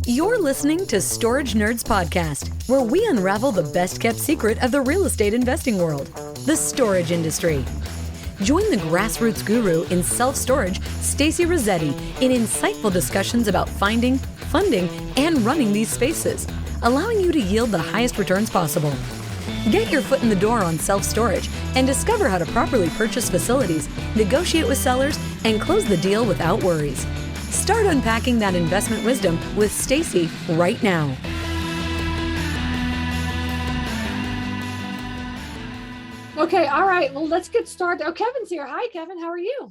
You're listening to Storage Nerds Podcast, where we unravel the best-kept secret of the real estate investing world, the storage industry. Join the grassroots guru in self-storage, Stacy Rossetti, in insightful discussions about finding, funding, and running these spaces, allowing you to yield the highest returns possible. Get your foot in the door on self-storage and discover how to properly purchase facilities, negotiate with sellers, and close the deal without worries. Start unpacking that investment wisdom with Stacy right now. Okay, all right. Well, let's get started. Oh, Kevin's here. Hi, Kevin. How are you?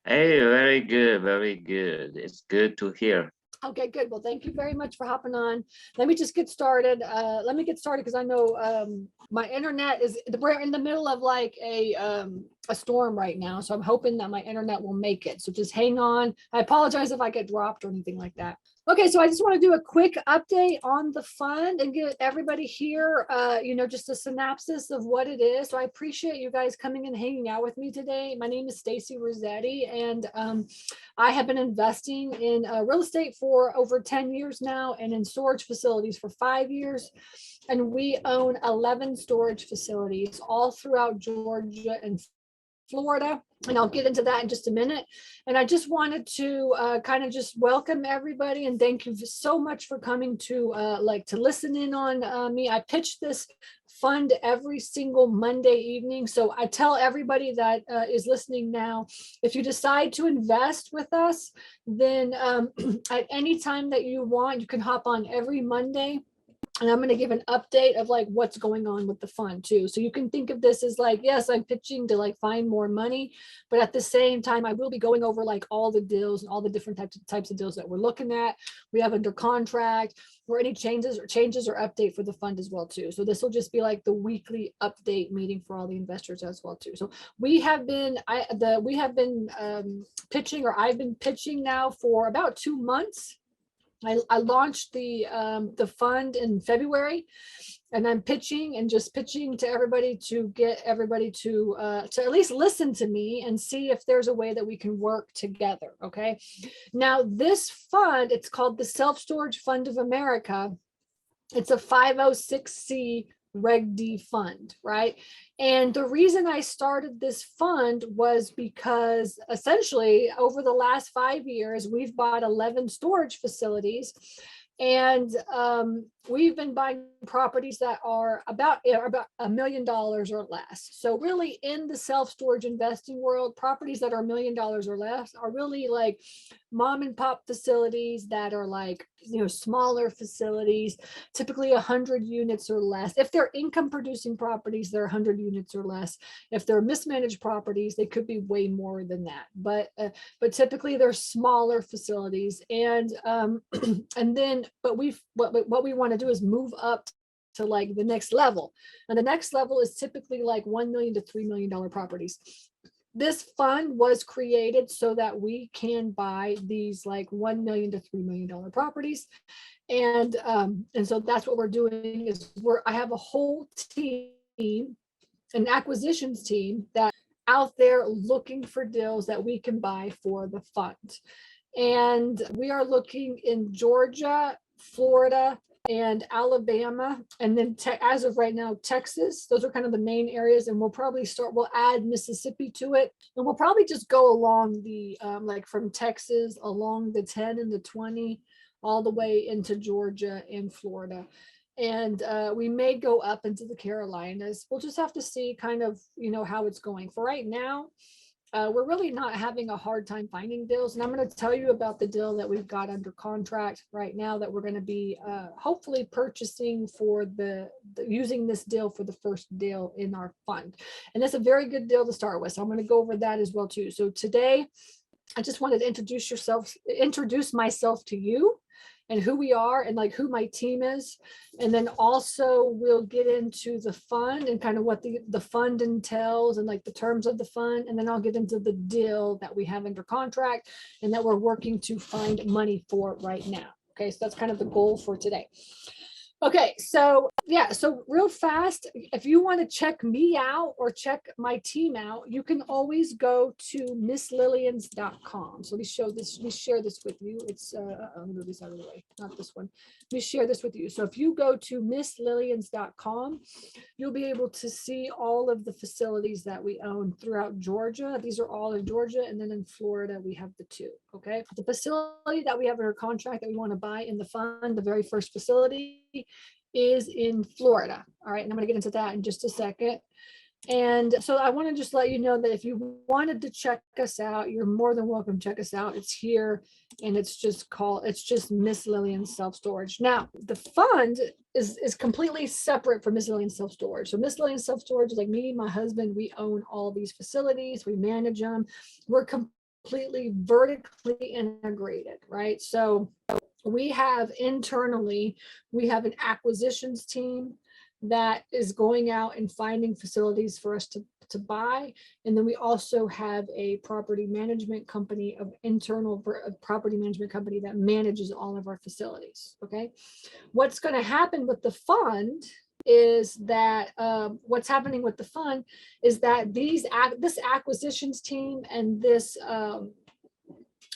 Hey, very good, very good. It's good to hear. Okay, good. Well, thank you very much for hopping on. Let me just get started. Let me get started because I know my internet we're in the middle of like a storm right now. So I'm hoping that my internet will make it. So just hang on. I apologize if I get dropped or anything like that. Okay, so I just want to do a quick update on the fund and get everybody here, just a synopsis of what it is. So I appreciate you guys coming and hanging out with me today. My name is Stacy Rossetti, and I have been investing in real estate for over 10 years now and in storage facilities for 5 years. And we own 11 storage facilities all throughout Georgia and Florida, and I'll get into that in just a minute. And I just wanted to kind of just welcome everybody and thank you so much for coming to listen in on me. I pitch this fund every single Monday evening. So I tell everybody that is listening now, if you decide to invest with us, then at any time that you want, you can hop on every Monday. And I'm going to give an update of like what's going on with the fund too. So you can think of this as like, yes, I'm pitching to like find more money, but at the same time, I will be going over like all the deals and all the different types of deals that we're looking at. We have under contract or any changes or update for the fund as well too. So this will just be like the weekly update meeting for all the investors as well too. So I've been pitching now for about 2 months. I launched the fund in February, and I'm pitching to everybody to get everybody to at least listen to me and see if there's a way that we can work together. Okay. Now this fund, it's called the Self-Storage Fund of America. It's a 506C Reg D fund, right? And the reason I started this fund was because essentially over the last 5 years, we've bought 11 storage facilities, and we've been buying properties that are about $1 million or less. So really in the self-storage investing world, properties that are $1 million or less are really like mom and pop facilities that are like, smaller facilities, typically 100 units or less. If they're income producing properties, they're 100 units or less. If they're mismanaged properties, they could be way more than that. But typically they're smaller facilities. And what we want to do is move up to like the next level. And the next level is typically like $1 million to $3 million properties. This fund was created so that we can buy these like $1 million to $3 million properties. And so that's what we're doing is I have a whole team, an acquisitions team that out there looking for deals that we can buy for the fund. And we are looking in Georgia, Florida, and Alabama, and then as of right now, Texas. Those are kind of the main areas, and we'll add Mississippi to it, and we'll probably just go along the like from Texas along the 10 and the 20 all the way into Georgia and Florida. And we may go up into the Carolinas. We'll just have to see kind of, how it's going. For right now, we're really not having a hard time finding deals. And I'm going to tell you about the deal that we've got under contract right now that we're going to be hopefully purchasing for using this deal for the first deal in our fund. And that's a very good deal to start with. So I'm going to go over that as well too. So today, I just wanted to introduce myself to you and who we are and like who my team is. And then also we'll get into the fund and kind of what the fund entails and like the terms of the fund. And then I'll get into the deal that we have under contract and that we're working to find money for right now. Okay, so that's kind of the goal for today. Okay, so yeah, so real fast, if you want to check me out or check my team out, you can always go to misslillians.com. So let me share this with you. It's I'll move this out of the way, not this one. Let me share this with you. So if you go to misslillians.com, you'll be able to see all of the facilities that we own throughout Georgia. These are all in Georgia, and then in Florida, we have the 2, okay? The facility that we have in our contract that we want to buy in the fund, the very first facility, is in Florida, all right? And I'm going to get into that in just a second. And so I want to just let you know that if you wanted to check us out, you're more than welcome to check us out. It's here, and it's just Miss Lillian's Self-Storage. Now, the fund is completely separate from Miss Lillian's Self-Storage. So Miss Lillian's Self-Storage is like me, my husband, we own all these facilities, we manage them. We're completely vertically integrated, right? So we have internally, we have an acquisitions team that is going out and finding facilities for us to buy. And then we also have a property management company, of internal property management company that manages all of our facilities. Okay. What's going to happen with the fund is that what's happening with the fund is that this acquisitions team and this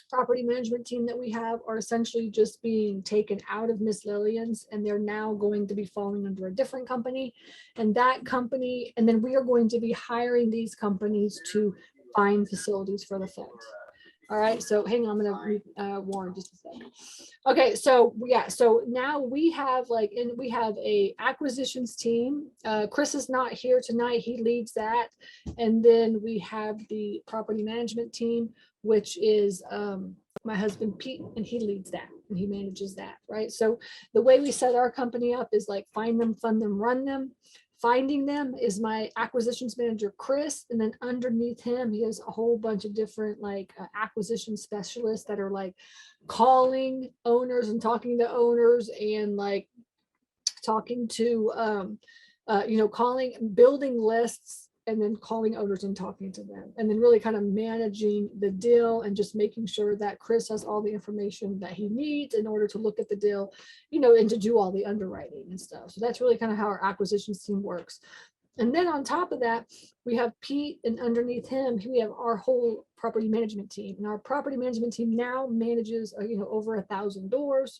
property management team that we have are essentially just being taken out of Miss Lillian's, and they're now going to be falling under a different company. And that company, and then we are going to be hiring these companies to find facilities for the fund. All right, so hang on, I'm gonna Warren just a second. Okay, so yeah, so now we have we have a acquisitions team. Chris is not here tonight, he leads that. And then we have the property management team, which is my husband Pete, and he leads that and he manages that, right? So the way we set our company up is like find them, fund them, run them. Finding them is my acquisitions manager, Chris. And then underneath him, he has a whole bunch of different acquisition specialists that are like calling owners and talking to owners and like talking to, calling, building lists, and then calling owners and talking to them, and then really kind of managing the deal and just making sure that Chris has all the information that he needs in order to look at the deal, and to do all the underwriting and stuff. So that's really kind of how our acquisitions team works. And then on top of that, we have Pete, and underneath him, we have our whole property management team. And our property management team now manages, over 1,000 doors,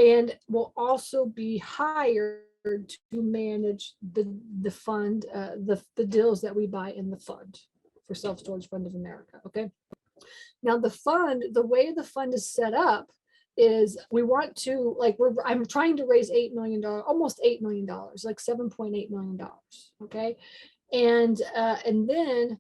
and will also be hired to manage the fund, the deals that we buy in the fund for Self-Storage Fund of America. Okay. Now the fund, the way the fund is set up is we want to I'm trying to raise $8 million, almost $8 million, like $7.8 million. Okay. And then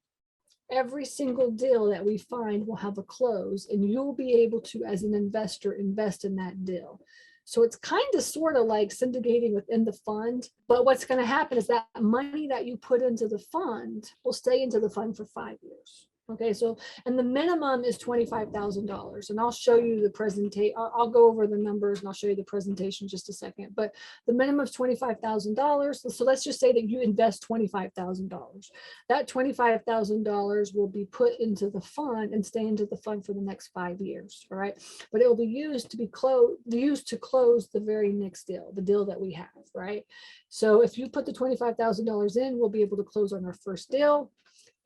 every single deal that we find will have a close, and you'll be able to, as an investor, invest in that deal. So it's kind of sort of like syndicating within the fund. But what's going to happen is that money that you put into the fund will stay into the fund for 5 years. Okay, so, and the minimum is $25,000. And I'll show you the presentation. I'll go over the numbers and I'll show you the presentation in just a second. But the minimum is $25,000. So let's just say that you invest $25,000. That $25,000 will be put into the fund and stay into the fund for the next 5 years. All right, but it will be used to close the very next deal, the deal that we have. Right. So if you put the $25,000 in, we'll be able to close on our first deal.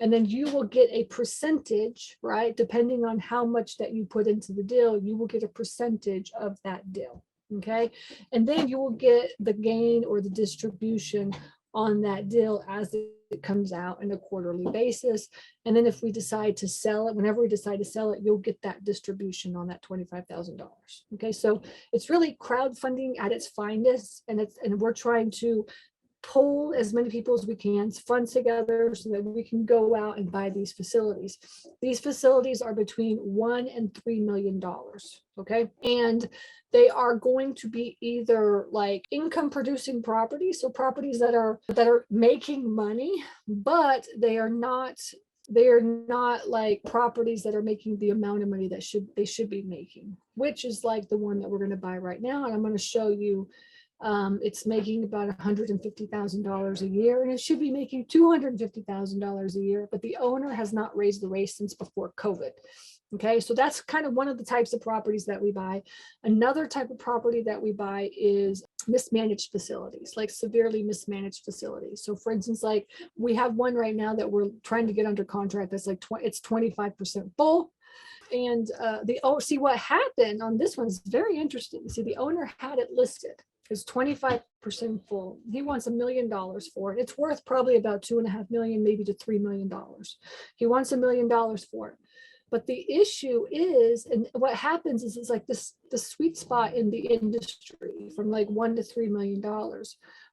And then you will get a percentage, right? Depending on how much that you put into the deal, you will get a percentage of that deal, okay? And then you will get the gain or the distribution on that deal as it comes out on a quarterly basis. And then if we decide to sell it, whenever we decide to sell it, you'll get that distribution on that $25,000, okay? So it's really crowdfunding at its finest, and we're trying to pull as many people as we can, fund together so that we can go out and buy these facilities. These facilities are between $1 and $3 million. Okay. And they are going to be either like income producing properties, so properties that are making money, but they are not like properties that are making the amount of money that they should be making, which is like the one that we're going to buy right now. And I'm going to show you It's making about $150,000 a year, and it should be making $250,000 a year, but the owner has not raised the rate since before COVID. Okay, so that's kind of one of the types of properties that we buy. Another type of property that we buy is mismanaged facilities, like severely mismanaged facilities. So for instance, like we have one right now that we're trying to get under contract that's like it's 25% full. And see what happened on this one is very interesting. See, the owner had it listed as 25% full. He wants $1 million for it. It's worth probably about $2.5 million, maybe to $3 million. He wants $1 million for it. But the issue is, and what happens is it's like this, the sweet spot in the industry from like $1 to $3 million,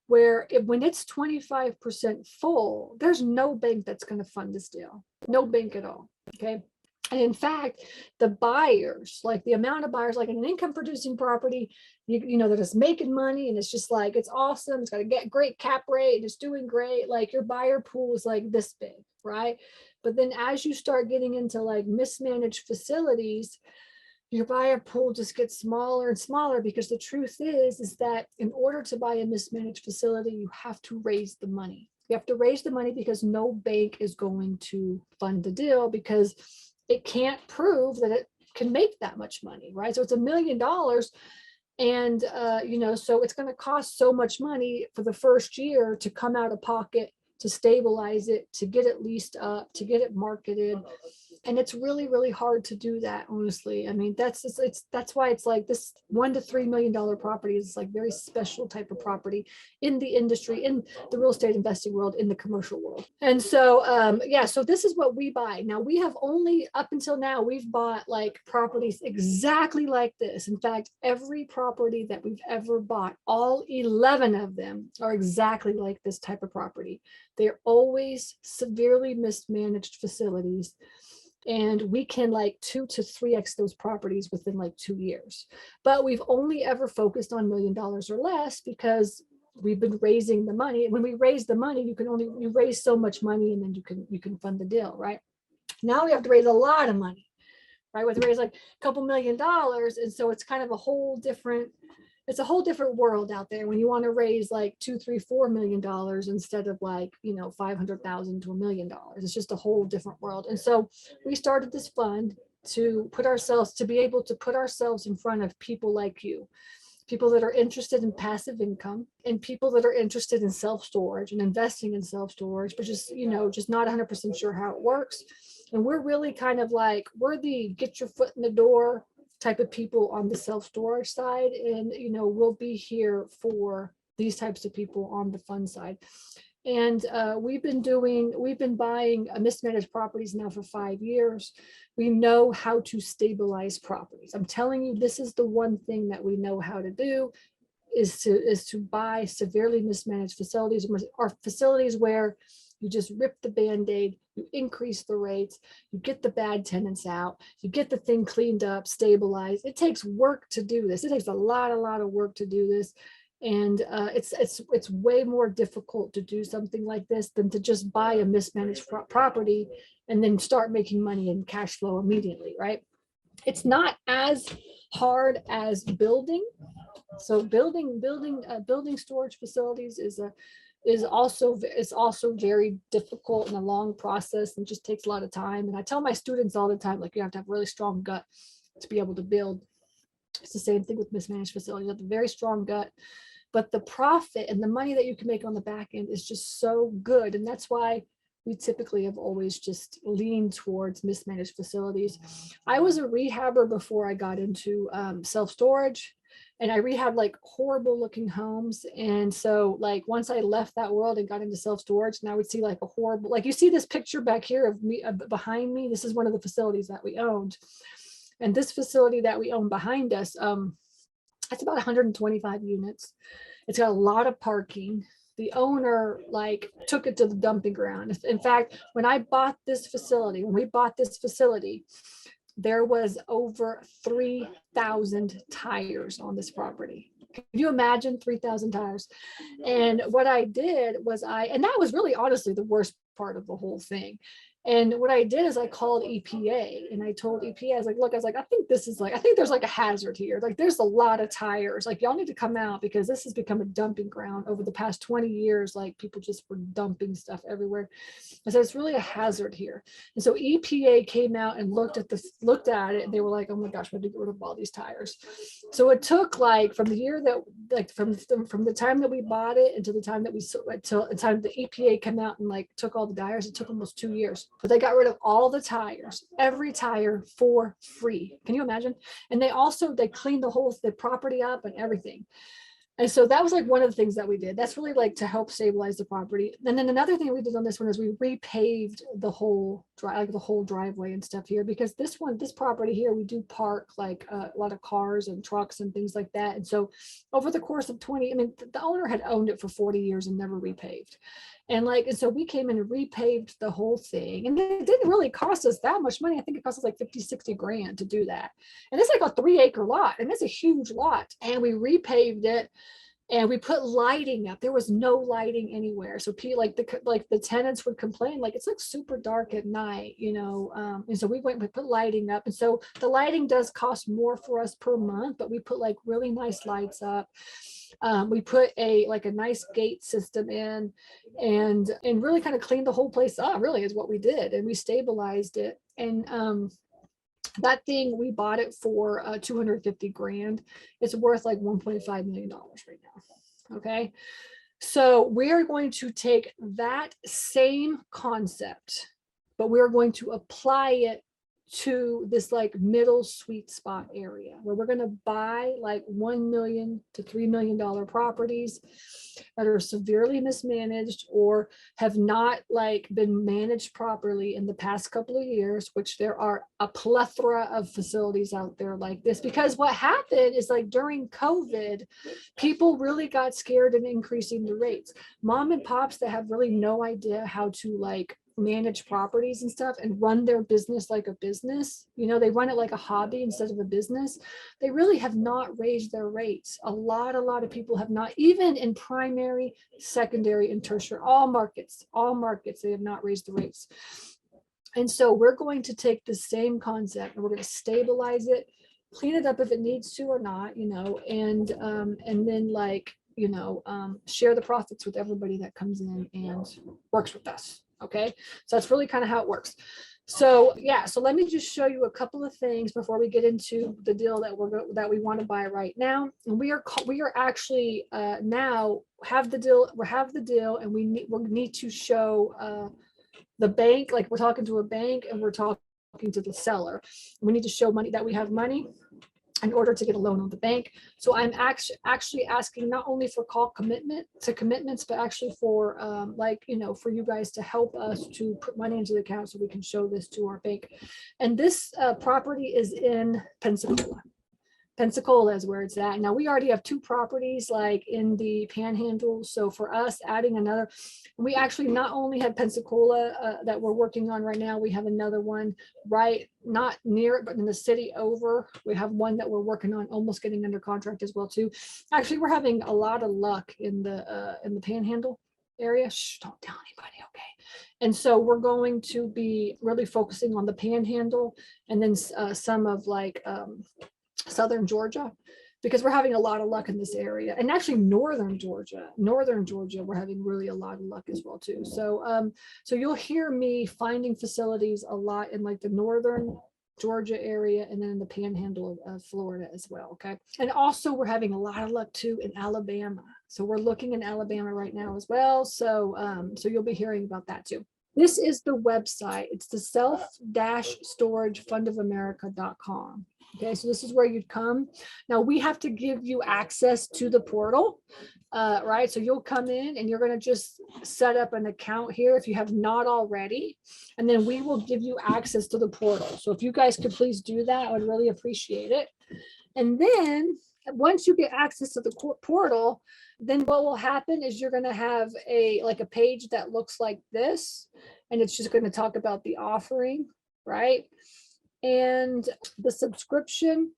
where when it's 25% full, there's no bank that's going to fund this deal. No bank at all. Okay. And in fact, the buyers, like the amount of buyers, like in an income producing property, you know, that is making money and it's just like, it's awesome. It's got a great cap rate. It's doing great. Like your buyer pool is like this big, right? But then as you start getting into like mismanaged facilities, your buyer pool just gets smaller and smaller, because the truth is that in order to buy a mismanaged facility, you have to raise the money. You have to raise the money because no bank is going to fund the deal, because it can't prove that it can make that much money, right? So it's $1 million. And, you know, so it's going to cost so much money for the first year to come out of pocket, to stabilize it, to get it leased up, to get it marketed. And it's really, really hard to do that, honestly. I mean, that's why it's like this $1 to $3 million property is like very special type of property in the industry, in the real estate investing world, in the commercial world. And so, yeah, so this is what we buy. Now we have only, up until now, we've bought like properties exactly like this. In fact, every property that we've ever bought, all 11 of them are exactly like this type of property. They're always severely mismanaged facilities. And we can like 2 to 3x those properties within like 2 years. But we've only ever focused on $1 million or less because we've been raising the money. When we raise the money, you raise so much money and then you can fund the deal, right? Now we have to raise a lot of money, right? We have to raise like a couple $1 million. And so it's kind of a whole different world out there when you want to raise like $2, $3, $4 million instead of like, you know, $500,000 to $1 million. It's just a whole different world. And so we started this fund to be able to put ourselves in front of people like you, people that are interested in passive income, and people that are interested in self-storage and investing in self-storage, but just, you know, just not 100% sure how it works. And we're really kind of like, we're the get your foot in the door type of people on the self-storage side. And, you know, we'll be here for these types of people on the fund side. And we've been buying mismanaged properties now for 5 years. We know how to stabilize properties. I'm telling you, this is the one thing that we know how to do, is to buy severely mismanaged facilities, or facilities where you just rip the Band-Aid, you increase the rates, you get the bad tenants out, you get the thing cleaned up, stabilized. It takes work to do this. It takes a lot of work to do this. And it's way more difficult to do something like this than to just buy a mismanaged property and then start making money and cash flow immediately, right? It's not as hard as building. So building storage facilities is also very difficult and a long process, and just takes a lot of time. And I tell my students all the time, like, you have to have a really strong gut to be able to build. It's the same thing with mismanaged facilities. You have a very strong gut, but the profit and the money that you can make on the back end is just so good. And that's why we typically have always just leaned towards mismanaged facilities. I was a rehabber before I got into self-storage. And I rehabbed like horrible looking homes. And so like once I left that world and got into self-storage, and I would see like a horrible, like you see this picture back here of me behind me. This is one of the facilities that we owned. And this facility that we own behind us, it's about 125 units. It's got a lot of parking. The owner like took it to the dumping ground. In fact, when we bought this facility, there was over 3,000 tires on this property. Can you imagine 3,000 tires? And what I did was and that was really honestly the worst part of the whole thing. And what I did is I called EPA and I told EPA, I was like, look, I think there's like a hazard here. Like there's a lot of tires. Like y'all need to come out because this has become a dumping ground over the past 20 years. Like people just were dumping stuff everywhere. I said, it's really a hazard here. And so EPA came out and looked at it. And they were like, oh my gosh, we have to get rid of all these tires. So it took like from the year that, like from the time that we bought it until the time that until the time the EPA came out and like took all the tires, it took almost 2 years. But they got rid of all the tires, every tire for free. Can you imagine? And they cleaned the property up and everything. And so that was like one of the things that we did. That's really like to help stabilize the property. And then another thing we did on this one is we repaved the whole driveway and stuff here, because this property here, we do park like a lot of cars and trucks and things like that. And so over the course of the owner had owned it for 40 years and never repaved. And so we came in and repaved the whole thing. And it didn't really cost us that much money. I think it cost us like 50, 60 grand to do that. And it's like a 3-acre lot, and it's a huge lot. And we repaved it and we put lighting up. There was no lighting anywhere. So the tenants would complain, like, it's like super dark at night, and so we put lighting up. And so the lighting does cost more for us per month, but we put like really nice lights up. We put a nice gate system in and really kind of cleaned the whole place up, really is what we did. And we stabilized it. And that thing, we bought it for 250 grand. It's worth like $1.5 million right now. Okay. So we're going to take that same concept, but we're going to apply it to this like middle sweet spot area where we're going to buy like $1 million to $3 million properties that are severely mismanaged or have not like been managed properly in the past couple of years, which there are a plethora of facilities out there like this. Because what happened is, like, during COVID, people really got scared in increasing the rates. Mom and pops that have really no idea how to like manage properties and stuff and run their business like a business, they run it like a hobby instead of a business. They really have not raised their rates. A lot of people have not, even in primary, secondary, and tertiary, all markets, they have not raised the rates. And so we're going to take the same concept and we're going to stabilize it, clean it up if it needs to or not, and then share the profits with everybody that comes in and works with us. Okay, so that's really kind of how it works. So yeah, so let me just show you a couple of things before we get into the deal that we want to buy right now. And we are actually now have the deal, and we need to show the bank, like we're talking to a bank and we're talking to the seller. We need to show money that we have money in order to get a loan on the bank. So I'm actually asking not only for commitments, but actually for for you guys to help us to put money into the account so we can show this to our bank. And this property is in Pensacola. Pensacola is where it's at. Now we already have 2 properties like in the Panhandle. So for us, adding another, we actually not only have Pensacola that we're working on right now, we have another one right, not near it, but in the city over. We have one that we're working on, almost getting under contract as well too. Actually, we're having a lot of luck in the Panhandle area. Shh, don't tell anybody, okay? And so we're going to be really focusing on the Panhandle and then some of like Southern Georgia, because we're having a lot of luck in this area. And actually Northern Georgia, we're having really a lot of luck as well too. So so you'll hear me finding facilities a lot in like the Northern Georgia area and then in the Panhandle of Florida as well. Okay. And also we're having a lot of luck too in Alabama. So we're looking in Alabama right now as well. So so you'll be hearing about that too. This is the website. It's the self-storagefundofamerica.com. Okay, so this is where you'd come. Now we have to give you access to the portal, right? So you'll come in and you're going to just set up an account here if you have not already, and then we will give you access to the portal. So if you guys could please do that, I would really appreciate it. And then once you get access to the portal, then what will happen is you're going to have a page that looks like this, and it's just going to talk about the offering, right? And the subscription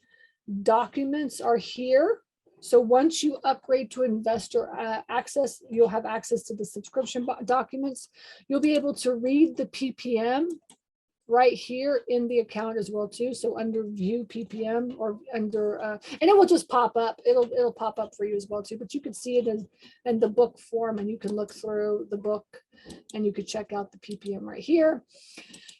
documents are here. So once you upgrade to investor access, you'll have access to the subscription documents. You'll be able to read the PPM right here in the account as well too. So under view PPM or under, and it will just pop up. It'll pop up for you as well too, but you can see it in the book form, and you can look through the book and you could check out the PPM right here.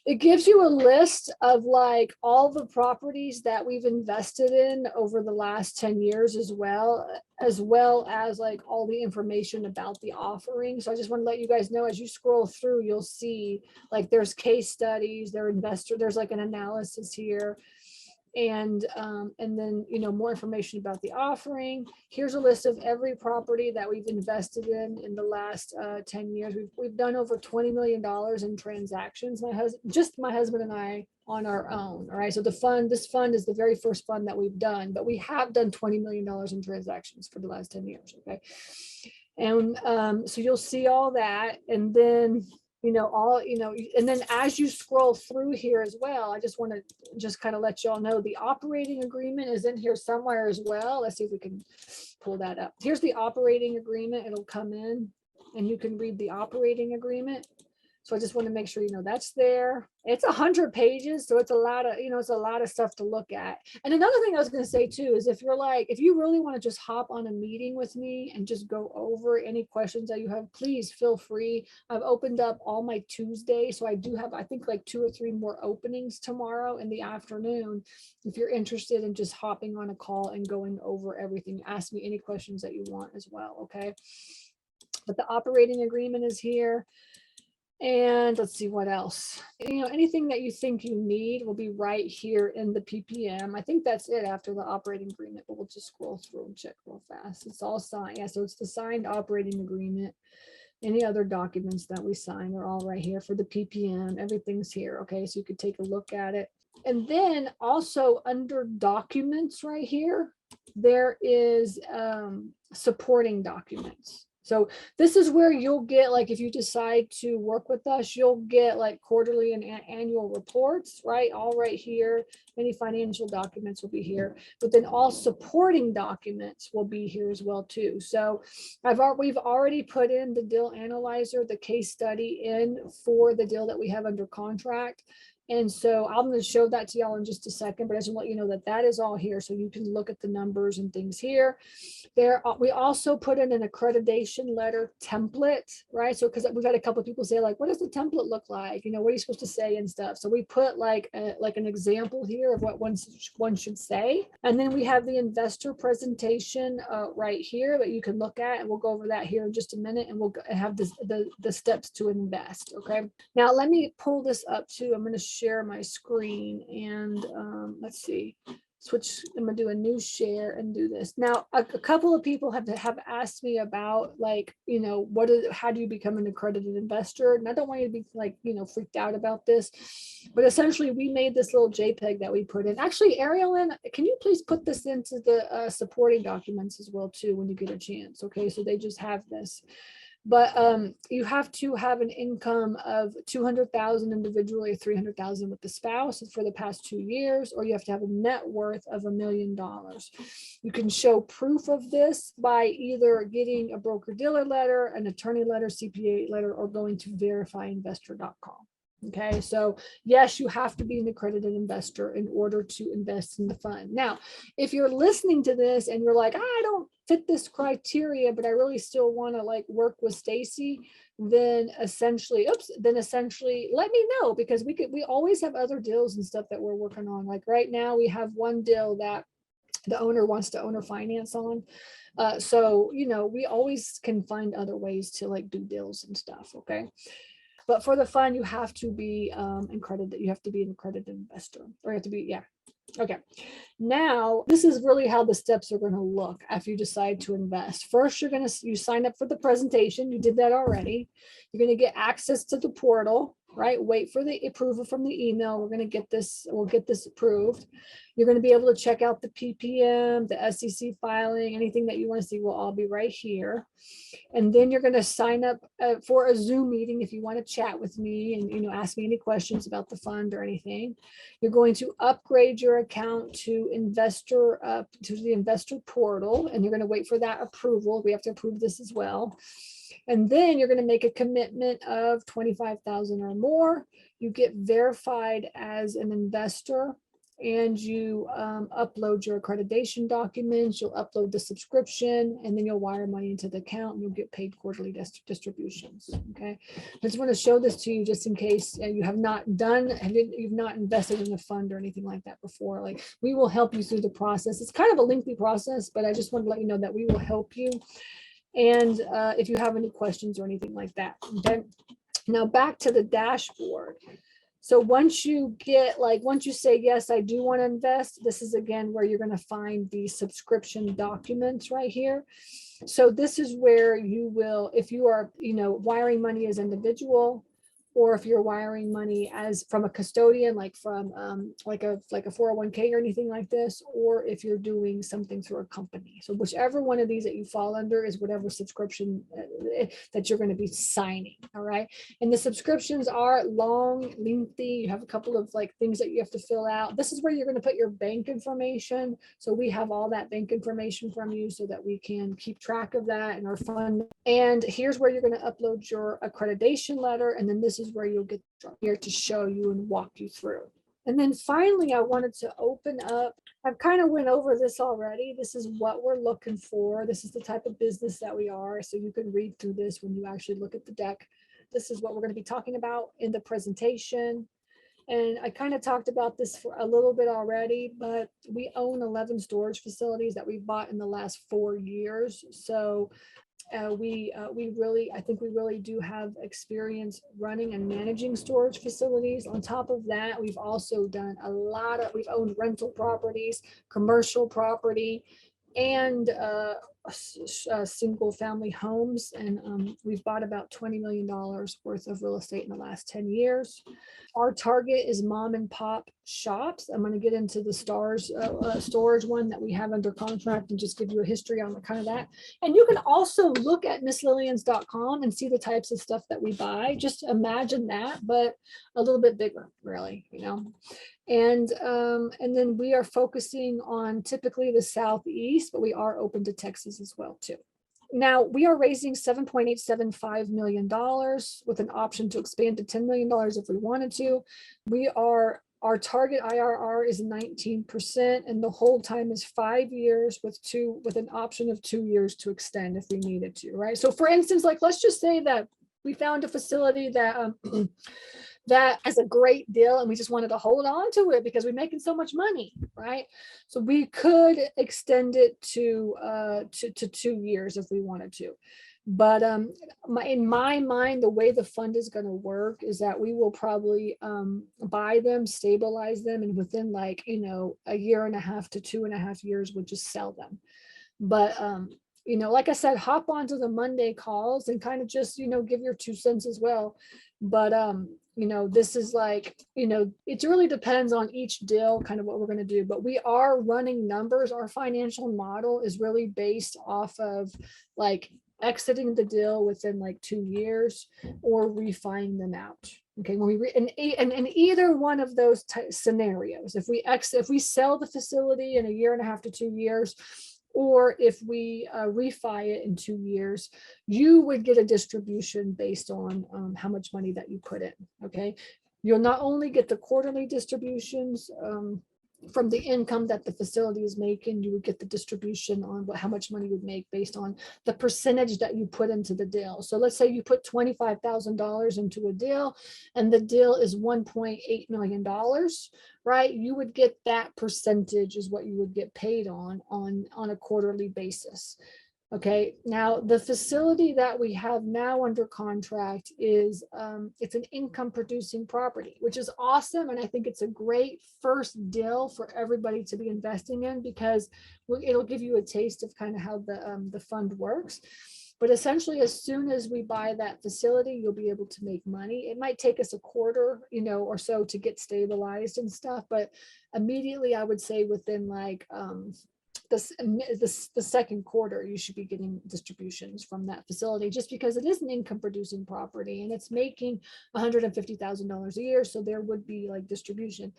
It gives you a list of like all the properties that we've invested in over the last 10 years as well as like all the information about the offering. So I just want to let you guys know, as you scroll through, you'll see like there's case studies, there's like an analysis here. And then, you know, more information about the offering. Here's a list of every property that we've invested in the last 10 years. We've done over $20 million in transactions. My husband and I on our own. All right. So this fund is the very first fund that we've done, but we have done $20 million in transactions for the last 10 years. Okay. And so you'll see all that. And then, you know, and then as you scroll through here as well, I just want to just kind of let y'all know the operating agreement is in here somewhere as well. Let's see if we can pull that up. Here's the operating agreement. It'll come in and you can read the operating agreement. So I just want to make sure, you know, that's there. It's 100 pages. So it's a lot of, it's a lot of stuff to look at. And another thing I was going to say too, is if you really want to just hop on a meeting with me and just go over any questions that you have, please feel free. I've opened up all my Tuesdays. So I do have, I think like 2 or 3 more openings tomorrow in the afternoon. If you're interested in just hopping on a call and going over everything, ask me any questions that you want as well. Okay. But the operating agreement is here. And let's see what else. Anything that you think you need will be right here in the PPM. I think that's it after the operating agreement, but we'll just scroll through and check real fast. It's all signed. Yeah, so it's the signed operating agreement. Any other documents that we sign are all right here for the PPM. Everything's here. Okay, so you could take a look at it. And then also under documents right here, there is supporting documents. So this is where you'll get, like, if you decide to work with us, you'll get like quarterly and annual reports, right? All right here. Any financial documents will be here, but then all supporting documents will be here as well too. So we've already put in the deal analyzer, the case study in for the deal that we have under contract. And so I'm going to show that to y'all in just a second, but I just want you to know that that is all here. So you can look at the numbers and things here. We also put in an accreditation letter template, right? So because we've had a couple of people say, like, what does the template look like? What are you supposed to say and stuff? So we put like an example here of what one should say. And then we have the investor presentation right here that you can look at, and we'll go over that here in just a minute, and we'll have the steps to invest. Okay. Now let me pull this up too. I'm going to share my screen, and let's see, switch. I'm gonna do a new share and do this. Now a couple of people have asked me about, like, how do you become an accredited investor? And I don't want you to be like, freaked out about this, but essentially we made this little JPEG that we put in. Actually, Ariel, can you please put this into the supporting documents as well too when you get a chance? Okay, so they just have this. But you have to have an income of 200,000 individually, 300,000 with the spouse for the past 2 years, or you have to have a net worth of $1 million. You can show proof of this by either getting a broker-dealer letter, an attorney letter, CPA letter, or going to verifyinvestor.com. Okay, so yes, you have to be an accredited investor in order to invest in the fund. Now, if you're listening to this and you're like, I don't fit this criteria, but I really still want to like work with Stacy, then essentially let me know, because we always have other deals and stuff that we're working on. Like right now we have one deal that the owner wants to owner finance on. So, we always can find other ways to like do deals and stuff. Okay. But for the fund, you have to be accredited. You have to be an accredited investor, or you have to be, yeah. Okay. Now, this is really how the steps are going to look after you decide to invest. First, you sign up for the presentation. You did that already. You're going to get access to the portal. right? Wait for the approval from the email. We'll get this approved. You're going to be able to check out the PPM, the SEC filing, anything that you want to see will all be right here. And then you're going to sign up for a Zoom meeting if you want to chat with me and ask me any questions about the fund or anything. You're going to upgrade your account to the investor portal, and you're going to wait for that approval. We have to approve this as well. And then you're going to make a commitment of $25,000 or more. You get verified as an investor, and you upload your accreditation documents. You'll upload the subscription, and then you'll wire money into the account, and you'll get paid quarterly distributions. Okay, I just want to show this to you just in case you've not invested in a fund or anything like that before. Like, we will help you through the process. It's kind of a lengthy process, but I just want to let you know that we will help you. And if you have any questions or anything like that. Okay, now back to the dashboard. So once you say, yes, I do want to invest, this is again where you're going to find the subscription documents right here. So this is where you will, if you are, wiring money as individual, or if you're wiring money as from a custodian, like from like a 401k or anything like this, or if you're doing something through a company. So whichever one of these that you fall under is whatever subscription that you're going to be signing. All right. And the subscriptions are long, lengthy. You have a couple of things that you have to fill out. This is where you're going to put your bank information. So we have all that bank information from you so that we can keep track of that in our fund. And here's where you're going to upload your accreditation letter. And then this is where you'll get here to show you and walk you through. And then finally, I wanted to open up. I've kind of went over this already. This is what we're looking for. This is the type of business that we are. So you can read through this when you actually look at the deck. This is what we're going to be talking about in the presentation. And I kind of talked about this for a little bit already, but we own 11 storage facilities that we've bought in the last 4 years. So we really do have experience running and managing storage facilities. On top of that, we've also done we've owned rental properties, commercial property, and single family homes. And we've bought about $20 million worth of real estate in the last 10 years. Our target is mom and pop shops. I'm going to get into the storage one that we have under contract and just give you a history on the kind of that. And you can also look at misslillians.com and see the types of stuff that we buy. Just imagine that, but a little bit bigger, really, And then we are focusing on typically the Southeast, but we are open to Texas as well too. Now we are raising $7.875 million with an option to expand to $10 million if we wanted to. Our target IRR is 19%, and the hold time is 5 years with an option of 2 years to extend if we needed to, right? So for instance, let's just say that we found a facility that that is a great deal and we just wanted to hold on to it because we're making so much money, right? So we could extend it to 2 years if we wanted to. But in my mind, the way the fund is going to work is that we will probably buy them, stabilize them, and within a year and a half to 2.5 years, we'll just sell them. But like I said, hop onto the Monday calls and kind of just give your 2 cents as well. But this is it really depends on each deal, kind of what we're going to do. But we are running numbers. Our financial model is really based off of exiting the deal within 2 years or refining them out. Okay, when we in either one of those scenarios, if we sell the facility in a year and a half to 2 years, or if we refi it in 2 years, you would get a distribution based on how much money that you put in. Okay, you'll not only get the quarterly distributions from the income that the facility is making, you would get the distribution on how much money you would make based on the percentage that you put into the deal. So let's say you put $25,000 into a deal and the deal is $1.8 million, right? You would get that percentage is what you would get paid on a quarterly basis. Okay, now the facility that we have now under contract is it's an income producing property, which is awesome. And I think it's a great first deal for everybody to be investing in because it'll give you a taste of kind of how the fund works. But essentially, as soon as we buy that facility, you'll be able to make money. It might take us a quarter, or so to get stabilized and stuff, but immediately I would say within like the second quarter, you should be getting distributions from that facility, just because it is an income producing property and it's making $150,000 a year. So there would be like distribution.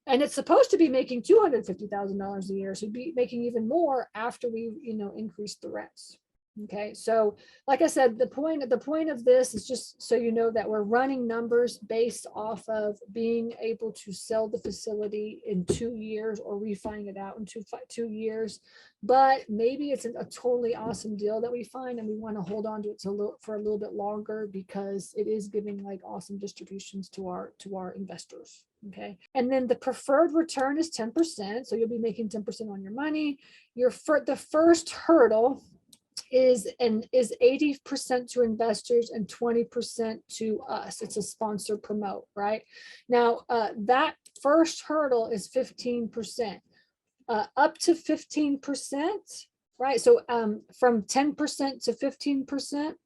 And it's supposed to be making $250,000 a year. So it'd be making even more after we, increase the rents. Okay, so like I said, the point of this is just so you know that we're running numbers based off of being able to sell the facility in 2 years or refine it out in 2 years. But maybe it's a totally awesome deal that we find and we want to hold on to it for a little bit longer, because it is giving like awesome distributions to our investors. Okay, and then the preferred return is 10%, so you'll be making 10% on your money. The first hurdle is 80% to investors and 20% to us. It's a sponsor promote, right? Now, that first hurdle is 15%, up to 15%, right? So from 10% to 15%,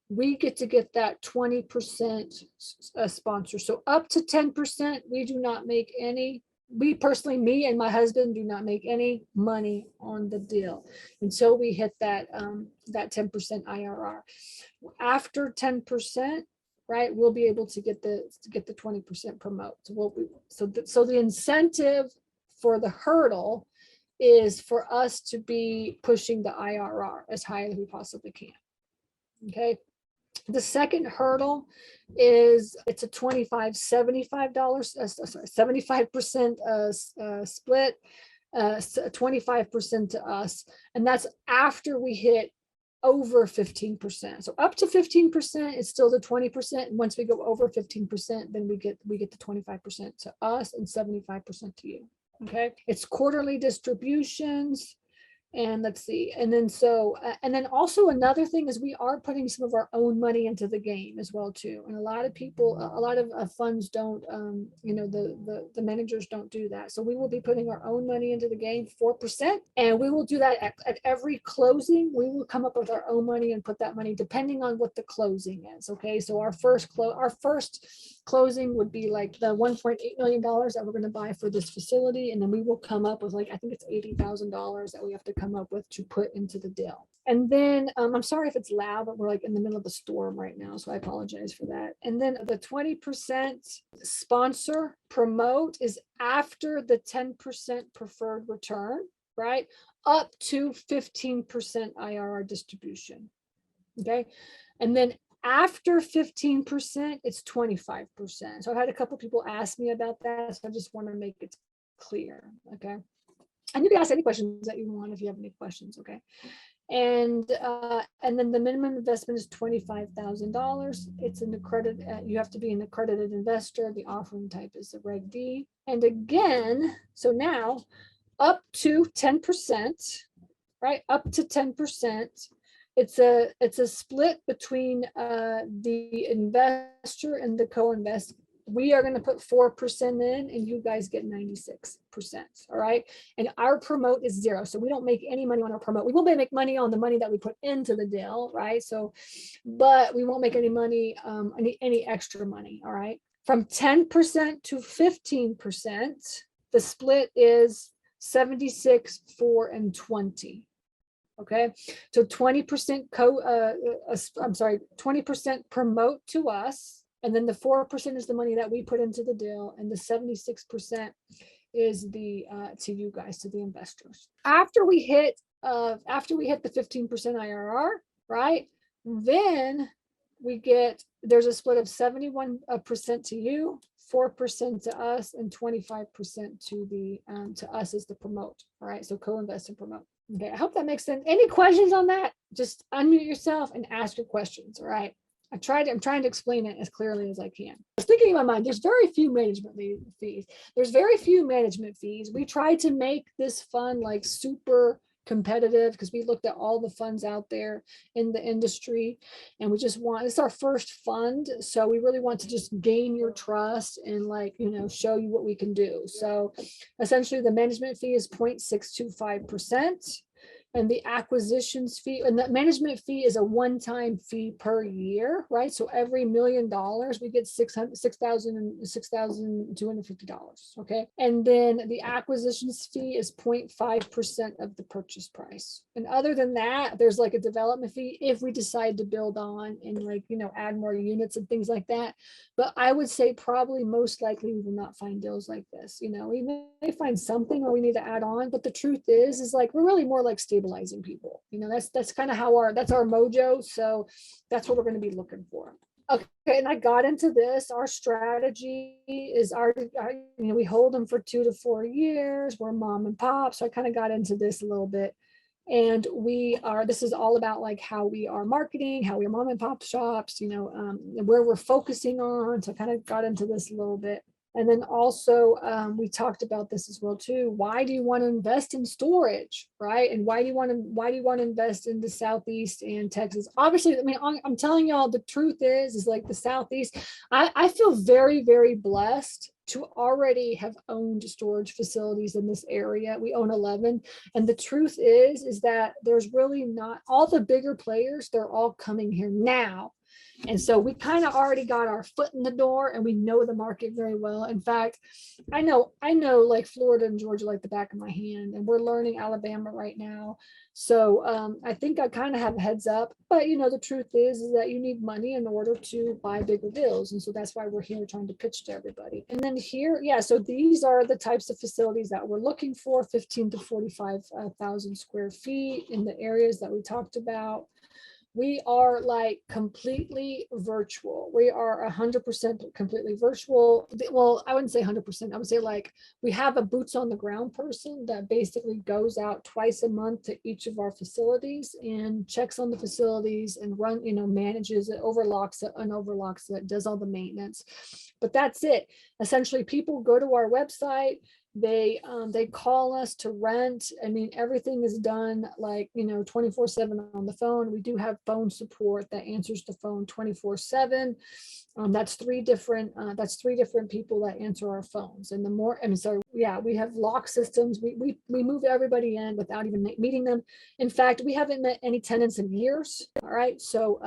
we get to get that 20% sponsor. So up to 10%, we do not make any. We personally, me and my husband, do not make any money on the deal until we hit that 10% IRR. After 10%, right, we'll be able to get the 20% promote. So the incentive for the hurdle is for us to be pushing the IRR as high as we possibly can. Okay. The second hurdle is it's a $75 split, 25% to us, and that's after we hit over 15%. So up to 15% is still the 20%, and once we go over 15%, then we get the 25% to us and 75% to you. Okay, it's quarterly distributions. And let's see. And then also another thing is we are putting some of our own money into the game as well too. And a lot of funds don't, the managers don't do that. So we will be putting our own money into the game, 4%. And we will do that at every closing. We will come up with our own money and put that money depending on what the closing is. Okay. So our first closing would be like the $1.8 million that we're going to buy for this facility. And then we will come up with I think it's $80,000 that we have to come up with to put into the deal. And then I'm sorry if it's loud, but we're like in the middle of a storm right now, so I apologize for that. And then the 20% sponsor promote is after the 10% preferred return, right, up to 15% IRR distribution. Okay, and then after 15%, it's 25%. So I've had a couple people ask me about that, so I just want to make it clear. Okay. And you can ask any questions that you want if you have any questions, okay? And then the minimum investment is $25,000. It's an accredited. You have to be an accredited investor. The offering type is a Reg D. And again, so now up to 10%, right? Up to 10%. It's a split between the investor and the co-invest. We are going to put 4% in and you guys get 96%. All right. And our promote is 0. So we don't make any money on our promote. We will make money on the money that we put into the deal. Right. So, but we won't make any money, any extra money. All right. From 10% to 15%, the split is 76, 4, and 20. Okay. So 20% 20% promote to us. And then the 4% is the money that we put into the deal, and the 76% is the to you guys, to the investors. After we hit the 15% IRR, right? Then there's a split of 71% to you, 4% to us, and 25% to us as the promote. All right, so co-invest and promote. Okay, I hope that makes sense. Any questions on that? Just unmute yourself and ask your questions. All right. I'm trying to explain it as clearly as I can. I was thinking in my mind, there's very few management fees. We tried to make this fund like super competitive because we looked at all the funds out there in the industry, and it's our first fund. So we really want to just gain your trust and show you what we can do. So essentially the management fee is 0.625%. And the acquisitions fee and the management fee is a one-time fee per year, right? So every $1 million, we get $6,250. Okay. And then the acquisitions fee is 0.5% of the purchase price. And other than that, there's like a development fee if we decide to build on and like, add more units and things like that. But I would say probably most likely we will not find deals like this. We may find something where we need to add on, but the truth is like we're really more like stabilizing people. That's kind of how that's our mojo. So that's what we're going to be looking for. Okay, and I got into this. Our strategy is we hold them for 2 to 4 years. We're mom and pop. So I kind of got into this a little bit. And this is all about like how we are marketing, how we are mom and pop shops, where we're focusing on. So I kind of got into this a little bit. And then also we talked about this as well too. Why do you want to invest in storage, right? And why do you want to invest in the Southeast and Texas? Obviously, I mean, I'm telling y'all the truth is like the Southeast. I feel very, very blessed to already have owned storage facilities in this area. We own 11. And the truth is that there's really not all the bigger players. They're all coming here now. And so we kind of already got our foot in the door and we know the market very well. In fact, I know like Florida and Georgia like the back of my hand, and we're learning Alabama right now. So I think I kind of have a heads up, but the truth is that you need money in order to buy bigger deals. And so that's why we're here trying to pitch to everybody. And then here, yeah, so these are the types of facilities that we're looking for, 15 to 45,000 square feet in the areas that we talked about. We are like completely virtual. We are 100% completely virtual. Well, I wouldn't say 100%. I would say like we have a boots on the ground person that basically goes out twice a month to each of our facilities and checks on the facilities and manages it, overlocks it, unoverlocks it, does all the maintenance. But that's it. Essentially, people go to our website. They call us to rent. I mean, everything is done like 24/7 on the phone. We do have phone support that answers the phone 24/7. That's three different people that answer our phones. And we have lock systems. We move everybody in without even meeting them. In fact, we haven't met any tenants in years. All right. So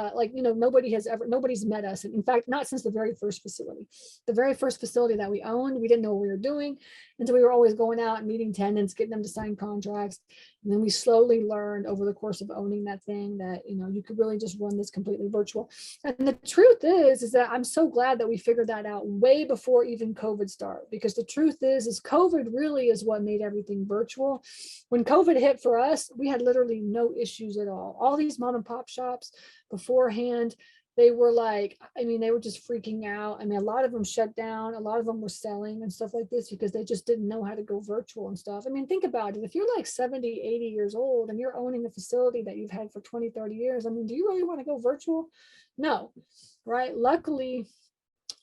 nobody's met us. And in fact, not since the very first facility. The very first facility that we owned, we didn't know what we were doing. And so we were always going out and meeting tenants, getting them to sign contracts. And then we slowly learned over the course of owning that thing that, you could really just run this completely virtual. And the truth is that I'm so glad that we figured that out way before even COVID started, because the truth is COVID really is what made everything virtual. When COVID hit for us, we had literally no issues at all. All these mom and pop shops beforehand, they were just freaking out. I mean, a lot of them shut down. A lot of them were selling and stuff like this because they just didn't know how to go virtual and stuff. I mean, think about it. If you're like 70, 80 years old and you're owning a facility that you've had for 20, 30 years, I mean, do you really want to go virtual? No, right? Luckily,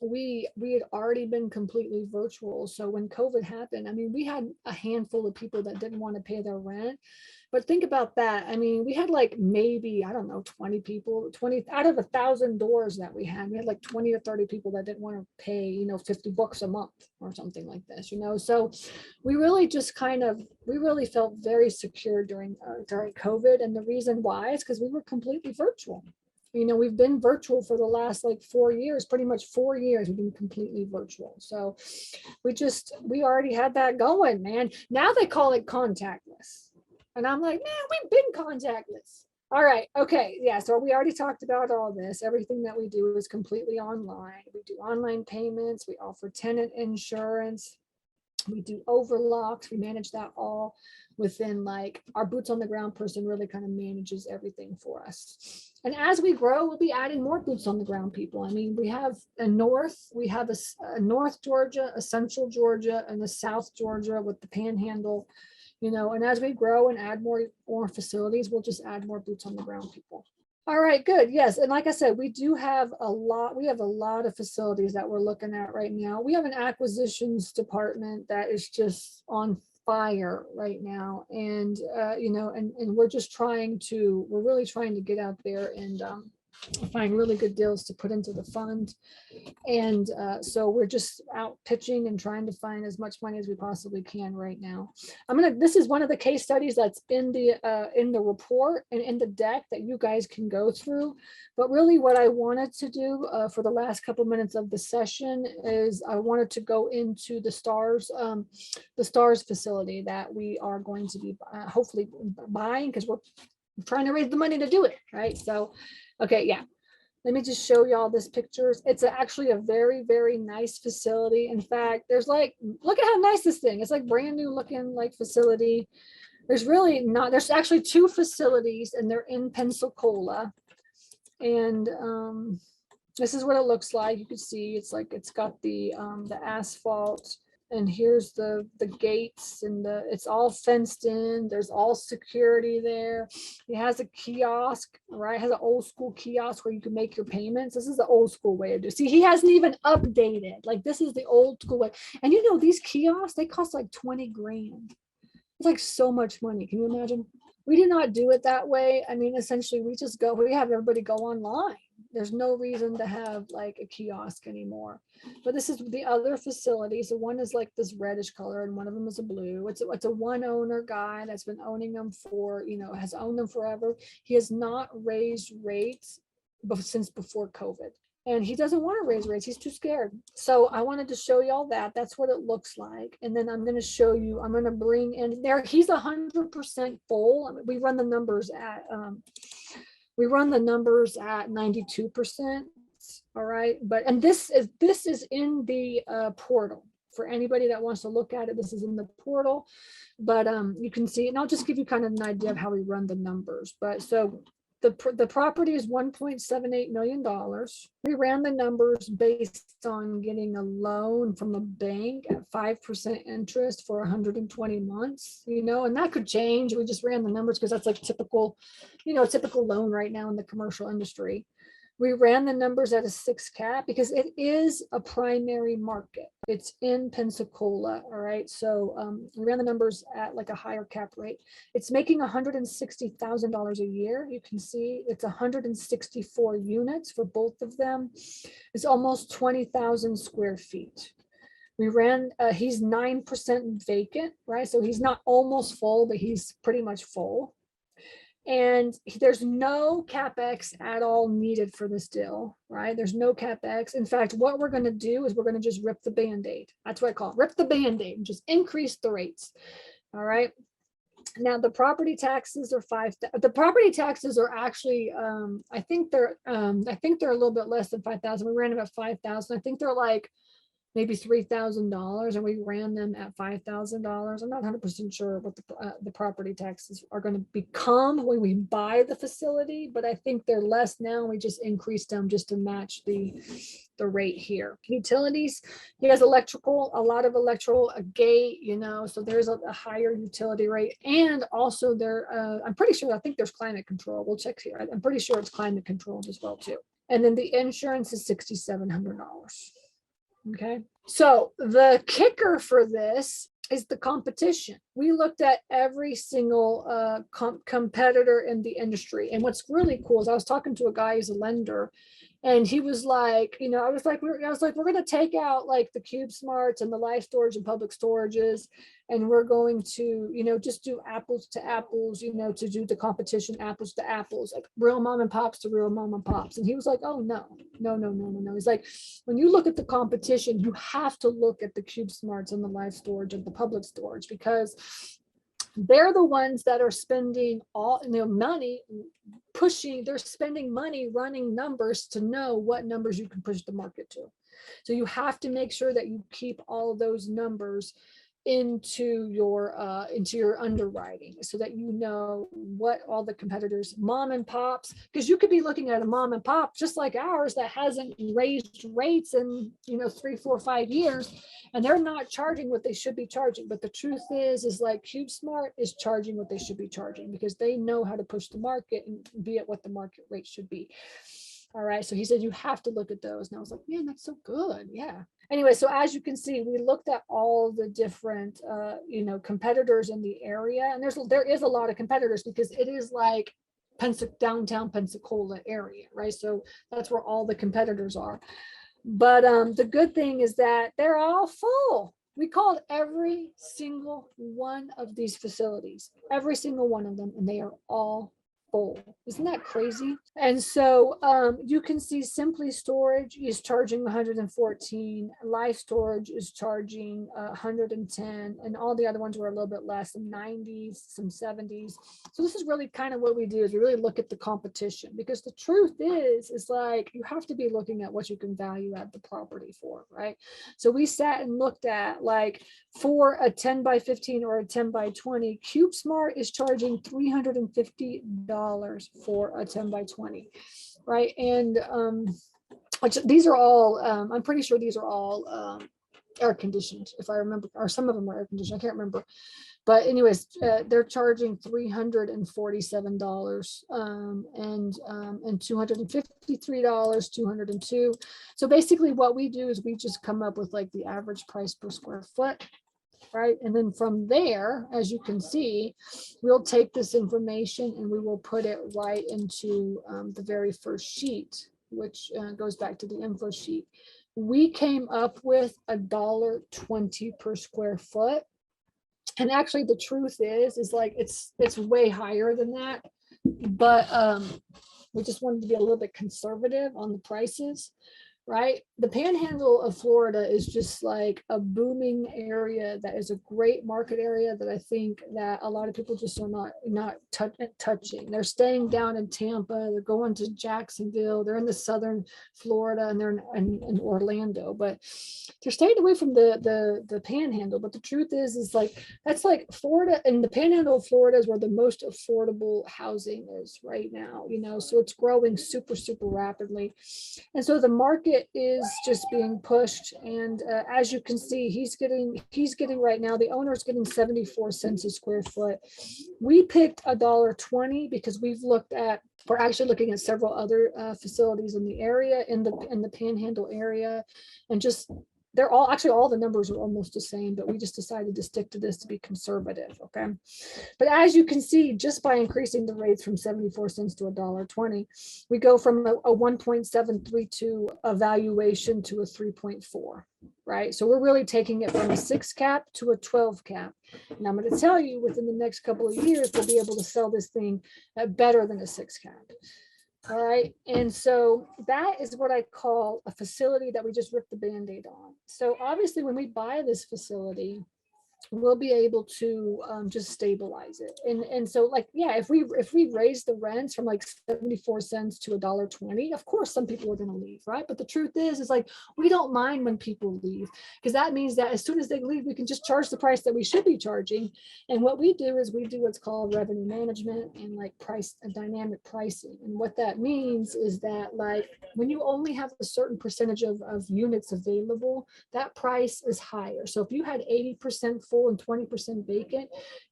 we had already been completely virtual. So when COVID happened, I mean, we had a handful of people that didn't want to pay their rent. But think about that. I mean, we had like maybe, I don't know, 20 people, 20 out of 1,000 doors that we had like 20 or 30 people that didn't want to pay, $50 a month or something like this, So we really we really felt very secure during COVID. And the reason why is because we were completely virtual. We've been virtual for the last like 4 years, pretty much 4 years. We've been completely virtual. So we already had that going, man. Now they call it contactless. And I'm like, man, we've been contactless. All right. Okay. Yeah. So we already talked about all this. Everything that we do is completely online. We do online payments. We offer tenant insurance. We do overlocks. We manage that all within like our boots on the ground person really kind of manages everything for us. And as we grow, we'll be adding more boots on the ground people. I mean, we have a North Georgia, a Central Georgia, and a South Georgia with the Panhandle. And as we grow and add more facilities, we'll just add more boots on the ground people. All right, good. Yes. And like I said, we have a lot of facilities that we're looking at right now. We have an acquisitions department that is just on fire right now. And, and we're really trying to get out there and find really good deals to put into the fund. And so we're just out pitching and trying to find as much money as we possibly can right now. This is one of the case studies that's in the report and in the deck that you guys can go through. But really what I wanted to do for the last couple minutes of the session is I wanted to go into the STARS facility that we are going to be hopefully buying, because we're trying to raise the money to do it, right? So, okay, yeah. Let me just show y'all this pictures. It's actually a very, very nice facility. In fact, there's like, look at how nice this thing. It's like brand new looking like facility. There's really not, there's actually 2 facilities and they're in Pensacola. And this is what it looks like. You can see it's like, it's got the asphalt. And here's the gates, and it's all fenced in. There's all security there. It has a kiosk, right? It has an old school kiosk where you can make your payments. This is the old school way of doing it. See, he hasn't even updated. Like, this is the old school way. And you know, these kiosks, they cost like 20 grand. It's like so much money. Can you imagine? We did not do it that way. I mean, essentially, we have everybody go online. There's no reason to have like a kiosk anymore. But this is the other facility. So one is like this reddish color and one of them is a blue. It's a one owner guy that's been owning them for, has owned them forever. He has not raised rates since before COVID. And he doesn't want to raise rates. He's too scared. So I wanted to show you all that. That's what it looks like. And then I'm going to show you, I'm going to bring in there. He's 100% full. I mean, we run the numbers at 92%. All right. And this is in the portal for anybody that wants to look at it. This is in the portal, but you can see, and I'll just give you kind of an idea of how we run the numbers. But so the property is $1.78 million. We ran the numbers based on getting a loan from a bank at 5% interest for 120 months, and that could change. We just ran the numbers because that's like typical loan right now in the commercial industry. We ran the numbers at a 6 cap because it is a primary market. It's in Pensacola. All right. So we ran the numbers at like a higher cap rate. It's making $160,000 a year. You can see it's 164 units for both of them. It's almost 20,000 square feet. We ran, he's 9% vacant, right? So he's not almost full, but he's pretty much full. And there's no CapEx at all needed for this deal, right? There's no CapEx. In fact, what we're going to do is we're going to just rip the Band-Aid. That's what I call it. Rip the Band-Aid and just increase the rates. All right. Now the property taxes are the property taxes are actually, I think they're a little bit less than 5,000. We ran them at 5,000. I think they're like maybe $3,000, and we ran them at $5,000. I'm not 100% sure what the property taxes are going to become when we buy the facility, but I think they're less now. We just increased them just to match the rate here. Utilities, he has electrical, a lot of electrical, a gate, so there's a higher utility rate. And also I'm pretty sure, I think there's climate control. We'll check here. I'm pretty sure it's climate controlled as well too. And then the insurance is $6,700. Okay, so the kicker for this is the competition. We looked at every single competitor in the industry. And what's really cool is I was talking to a guy who's a lender, and he was like, I was like, we're going to take out like the Cube Smarts and the Life Storage and Public Storages, and we're going to, just do apples to apples, to do the competition, apples to apples, like real mom and pops to real mom and pops. And he was like, oh, no. He's like, when you look at the competition, you have to look at the Cube Smarts and the Life Storage and the Public Storage, because they're the ones that are spending all money pushing, they're spending money running numbers to know what numbers you can push the market to. So you have to make sure that you keep all of those numbers into your underwriting, so that you know what all the competitors, mom and pops, because you could be looking at a mom and pop just like ours that hasn't raised rates in 3, 4, 5 years, and they're not charging what they should be charging. But the truth is like CubeSmart is charging what they should be charging, because they know how to push the market and be at what the market rate should be. All right. So he said, you have to look at those. And I was like, man, that's so good. Yeah. Anyway, so as you can see, we looked at all the different, competitors in the area. And there is a lot of competitors, because it is like downtown Pensacola area, right? So that's where all the competitors are. But the good thing is that they're all full. We called every single one of these facilities, every single one of them, and they are all full. Isn't that crazy? And so you can see Simply Storage is charging 114, Life Storage is charging 110, and all the other ones were a little bit less, some 90s, some 70s. So this is really kind of what we do, is we really look at the competition, because the truth is like you have to be looking at what you can value add the property for, right? So we sat and looked at, like, for a 10 by 15 or a 10 by 20, CubeSmart is charging $350 for a 10 by 20, right? And which these are all, I'm pretty sure these are all air conditioned, if I remember, or some of them are air conditioned, I can't remember. But anyways, they're charging $347 and $253, 202. So basically what we do is we just come up with like the average price per square foot, right? And then from there, as you can see, we'll take this information and we will put it right into the very first sheet, which goes back to the info sheet. We came up with $1.20 per square foot. And actually the truth is like it's way higher than that, but we just wanted to be a little bit conservative on the prices, right? The Panhandle of Florida is just like a booming area that is a great market area that I think that a lot of people just are not touching. They're staying down in Tampa, they're going to Jacksonville, they're in the southern Florida, and they're in Orlando, but they're staying away from the Panhandle. But the truth is like that's like Florida, and the Panhandle of Florida is where the most affordable housing is right now, you know, so it's growing super rapidly. And so the market is just being pushed, and as you can see, he's getting right now, the owner's getting 74 cents a square foot. We picked $1.20 because we're actually looking at several other facilities in the area, in the Panhandle area, and just they're all the numbers are almost the same, but we just decided to stick to this to be conservative. Okay. But as you can see, just by increasing the rates from 74 cents to $1.20, we go from a 1.732 evaluation to a 3.4, right? So we're really taking it from a 6 cap to a 12 cap. And I'm going to tell you, within the next couple of years, we'll be able to sell this thing at better than a 6 cap. All right. And so that is what I call a facility that we just ripped the Band-Aid on. So obviously when we buy this facility, we'll be able to just stabilize it. And so like, yeah, if we raise the rents from like 74 cents to $1.20, of course, some people are going to leave, right? But the truth is like, we don't mind when people leave, because that means that as soon as they leave, we can just charge the price that we should be charging. And what we do is we do what's called revenue management and like dynamic pricing. And what that means is that like, when you only have a certain percentage of units available, that price is higher. So if you had 80% full and 20% vacant,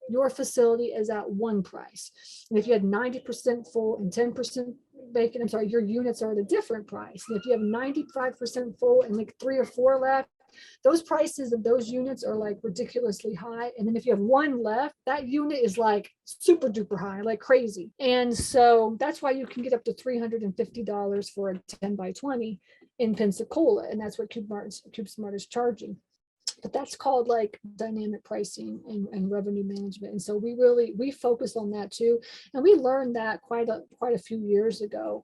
your facility is at one price. And if you had 90% full and 10% vacant, your units are at a different price. And if you have 95% full and like 3 or 4 left, those prices of those units are like ridiculously high. And then if you have 1 left, that unit is like super duper high, like crazy. And so that's why you can get up to $350 for a 10 by 20 in Pensacola. And that's what CubeSmart is charging. But that's called like dynamic pricing and revenue management. And so we focus on that too. And we learned that quite a few years ago.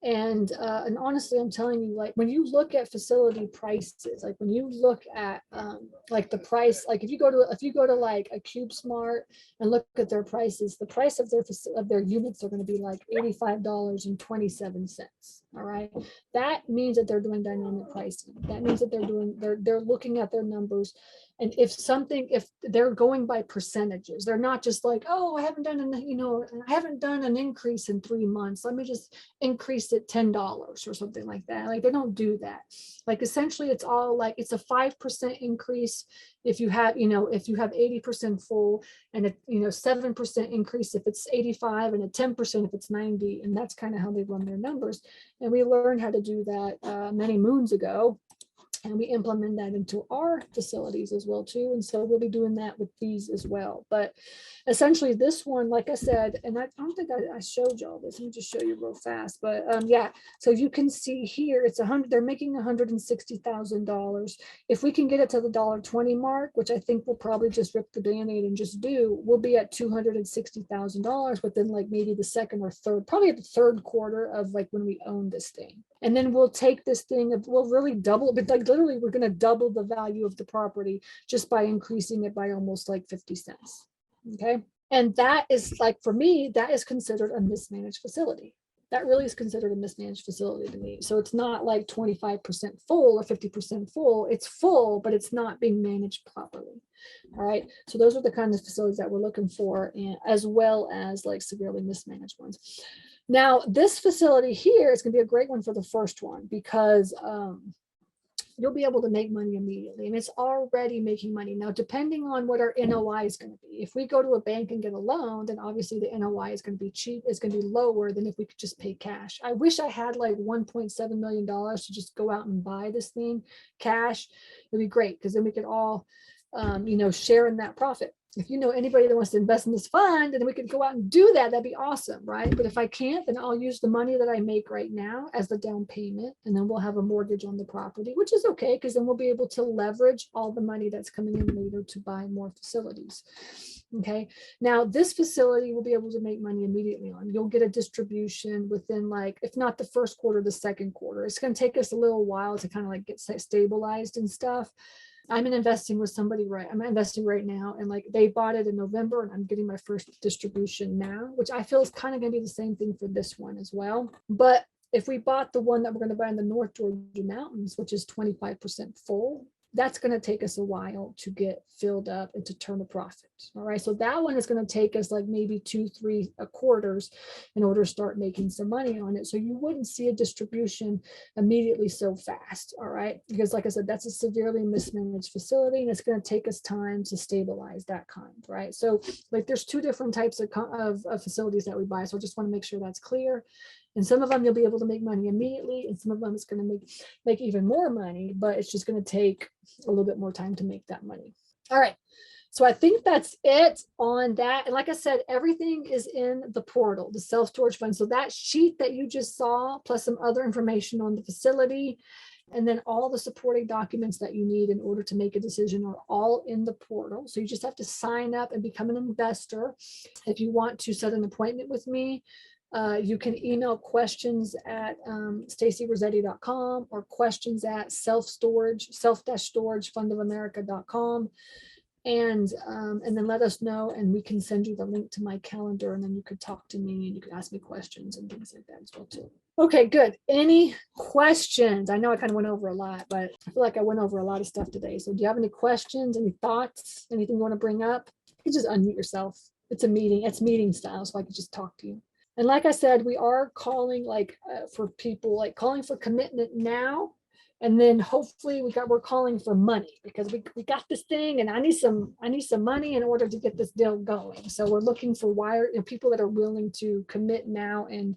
And honestly, I'm telling you, like when you look at facility prices, like when you look at like the price, like if you go to like a CubeSmart and look at their prices, the price of their units are going to be like $85.27. All right. That means that they're doing dynamic pricing. That means that they're looking at their numbers. And if they're going by percentages, they're not just like, oh, I haven't done an increase in 3 months. Let me just increase it $10 or something like that. Like they don't do that. Like essentially it's all like, it's a 5% increase if you have 80% full, and 7% increase if it's 85, and a 10% if it's 90. And that's kind of how they run their numbers. And we learned how to do that many moons ago. And we implement that into our facilities as well too. And so we'll be doing that with these as well. But essentially this one, like I said, and I don't think I showed y'all this. Let me just show you real fast. But yeah, so you can see here, it's they're making $160,000. If we can get it to the $1.20 mark, which I think we'll probably just rip the Band-Aid and just do, we'll be at $260,000 within like maybe the second or third, probably the third quarter of like when we own this thing. And then we'll take this thing, we'll really double, but like literally we're going to double the value of the property just by increasing it by almost like 50 cents. Okay. And that is like, for me, that is considered a mismanaged facility. That really is considered a mismanaged facility to me. So it's not like 25% full or 50% full. It's full, but it's not being managed properly. All right. So those are the kinds of facilities that we're looking for, and as well as like severely mismanaged ones. Now, this facility here is going to be a great one for the first one because you'll be able to make money immediately, and it's already making money. Now, depending on what our NOI is going to be, if we go to a bank and get a loan, then obviously the NOI is going to be cheap. It's going to be lower than if we could just pay cash. I wish I had like $1.7 million to just go out and buy this thing cash. It'd be great because then we could all, share in that profit. If you know anybody that wants to invest in this fund, and we could go out and do that, that'd be awesome, right? But if I can't, then I'll use the money that I make right now as the down payment, and then we'll have a mortgage on the property, which is okay, because then we'll be able to leverage all the money that's coming in later to buy more facilities. Okay. Now this facility will be able to make money immediately on. You'll get a distribution within like, if not the first quarter, the second quarter. It's going to take us a little while to kind of like get stabilized and stuff. I'm investing with somebody, right? I'm investing right now, and like they bought it in November, and I'm getting my first distribution now, which I feel is kind of going to be the same thing for this one as well. But if we bought the one that we're going to buy in the North Georgia mountains, which is 25% full, that's going to take us a while to get filled up and to turn a profit. All right. So that one is going to take us like maybe 2-3 quarters in order to start making some money on it. So you wouldn't see a distribution immediately so fast. All right. Because like I said, that's a severely mismanaged facility, and it's going to take us time to stabilize that kind. Right. So like there's two different types of facilities that we buy. So I just want to make sure that's clear. And some of them you'll be able to make money immediately, and some of them it's going to make even more money, but it's just going to take a little bit more time to make that money. All right. So I think that's it on that. And like I said, everything is in the portal, the self-storage fund. So that sheet that you just saw, plus some other information on the facility, and then all the supporting documents that you need in order to make a decision are all in the portal. So you just have to sign up and become an investor. If you want to set an appointment with me, you can email questions at stacyrossetti.com or questions at self-storagefundofamerica.com. And then let us know, and we can send you the link to my calendar, and then you could talk to me and you could ask me questions and things like that as well too. Okay, good. Any questions? I know I kind of went over a lot, but I feel like I went over a lot of stuff today. So do you have any questions, any thoughts, anything you want to bring up? You just unmute yourself. It's a meeting. It's meeting style, so I could just talk to you. And like I said, we are calling for people, like calling for commitment now. And then hopefully we're calling for money, because we got this thing, and I need some money in order to get this deal going. So we're looking for people that are willing to commit now and,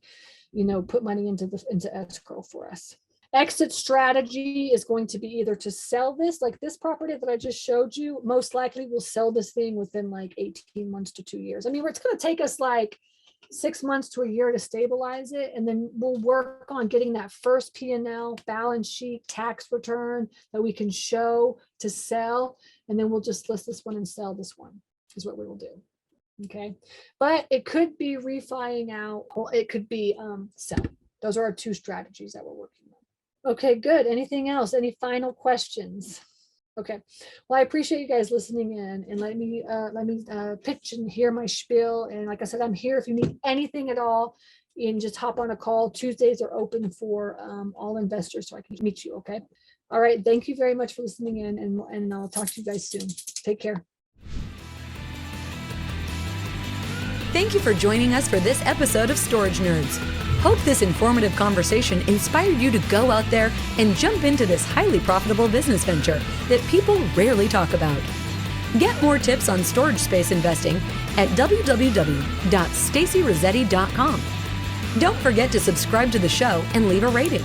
put money into escrow for us. Exit strategy is going to be either to sell this, like this property that I just showed you, most likely we'll sell this thing within like 18 months to 2 years. I mean, it's going to take us like 6 months to a year to stabilize it. And then we'll work on getting that first P&L, balance sheet, tax return that we can show to sell. And then we'll just list this one and sell this one is what we will do. Okay. But it could be refining out, or it could be selling. Those are our two strategies that we're working on. Okay, good. Anything else? Any final questions? Okay. Well, I appreciate you guys listening in, and let me pitch and hear my spiel. And like I said, I'm here if you need anything at all, and just hop on a call. Tuesdays are open for all investors, so I can meet you. Okay. All right. Thank you very much for listening in, and I'll talk to you guys soon. Take care. Thank you for joining us for this episode of Storage Nerds. Hope this informative conversation inspired you to go out there and jump into this highly profitable business venture that people rarely talk about. Get more tips on storage space investing at www.stacyrossetti.com. Don't forget to subscribe to the show and leave a rating.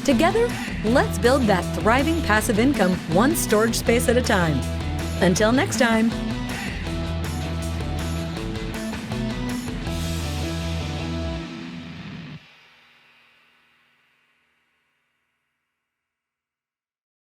Together, let's build that thriving passive income one storage space at a time. Until next time.